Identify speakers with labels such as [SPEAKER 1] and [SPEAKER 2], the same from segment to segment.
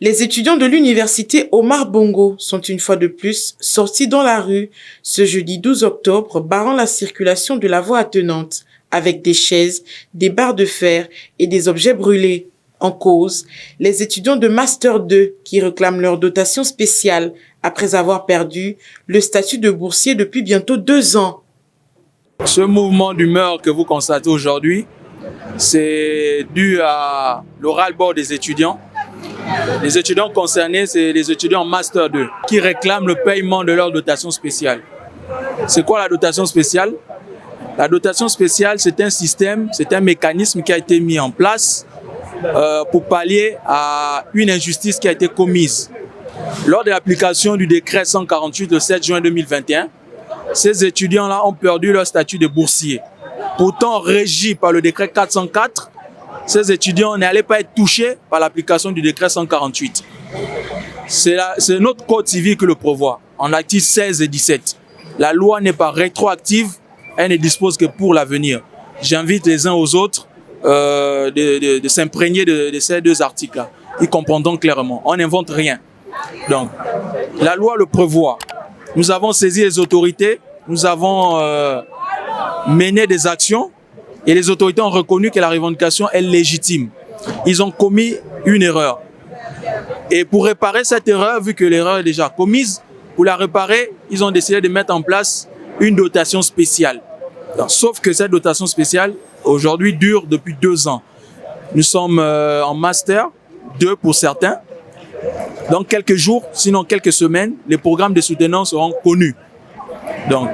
[SPEAKER 1] Les étudiants de l'université Omar Bongo sont une fois de plus sortis dans la rue ce jeudi 12 octobre, barrant la circulation de la voie attenante avec des chaises, des barres de fer et des objets brûlés. En cause, les étudiants de Master 2 qui réclament leur dotation spéciale après avoir perdu le statut de boursier depuis bientôt 2 ans.
[SPEAKER 2] Ce mouvement d'humeur que vous constatez aujourd'hui, c'est dû à le ras-le-bol des étudiants. Les étudiants concernés, c'est les étudiants en Master 2 qui réclament le paiement de leur dotation spéciale. C'est quoi la dotation spéciale? La dotation spéciale, c'est un système, c'est un mécanisme qui a été mis en place pour pallier à une injustice qui a été commise. Lors de l'application du décret 148 le 7 juin 2021, ces étudiants-là ont perdu leur statut de boursier. Pourtant, régis par le décret 404, ces étudiants n'allaient pas être touchés par l'application du décret 148. C'est notre code civil qui le prévoit, en articles 16 et 17. La loi n'est pas rétroactive, elle ne dispose que pour l'avenir. J'invite les uns aux autres de s'imprégner de ces deux articles-là. Ils comprendront clairement. On n'invente rien. Donc, la loi le prévoit. Nous avons saisi les autorités, nous avons mené des actions et les autorités ont reconnu que la revendication est légitime. Ils ont commis une erreur. Et pour réparer cette erreur, vu que l'erreur est déjà commise, pour la réparer, ils ont décidé de mettre en place une dotation spéciale. Donc, sauf que cette dotation spéciale, aujourd'hui, dure depuis 2 ans. Nous sommes en Master 2 pour certains. Dans quelques jours, sinon quelques semaines, les programmes de soutenance seront connus. Donc,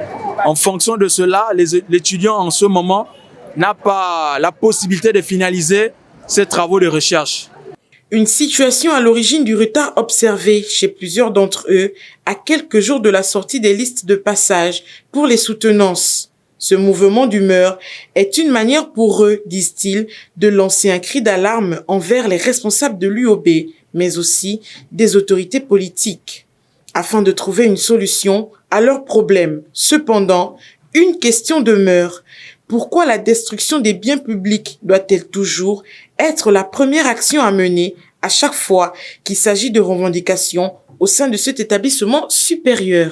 [SPEAKER 2] en fonction de cela, l'étudiant en ce moment n'a pas la possibilité de finaliser ses travaux de recherche.
[SPEAKER 1] Une situation à l'origine du retard observé chez plusieurs d'entre eux à quelques jours de la sortie des listes de passage pour les soutenances. Ce mouvement d'humeur est une manière pour eux, disent-ils, de lancer un cri d'alarme envers les responsables de l'UOB, mais aussi des autorités politiques, afin de trouver une solution à leurs problèmes. Cependant, une question demeure. Pourquoi la destruction des biens publics doit-elle toujours être la première action à mener à chaque fois qu'il s'agit de revendications au sein de cet établissement supérieur?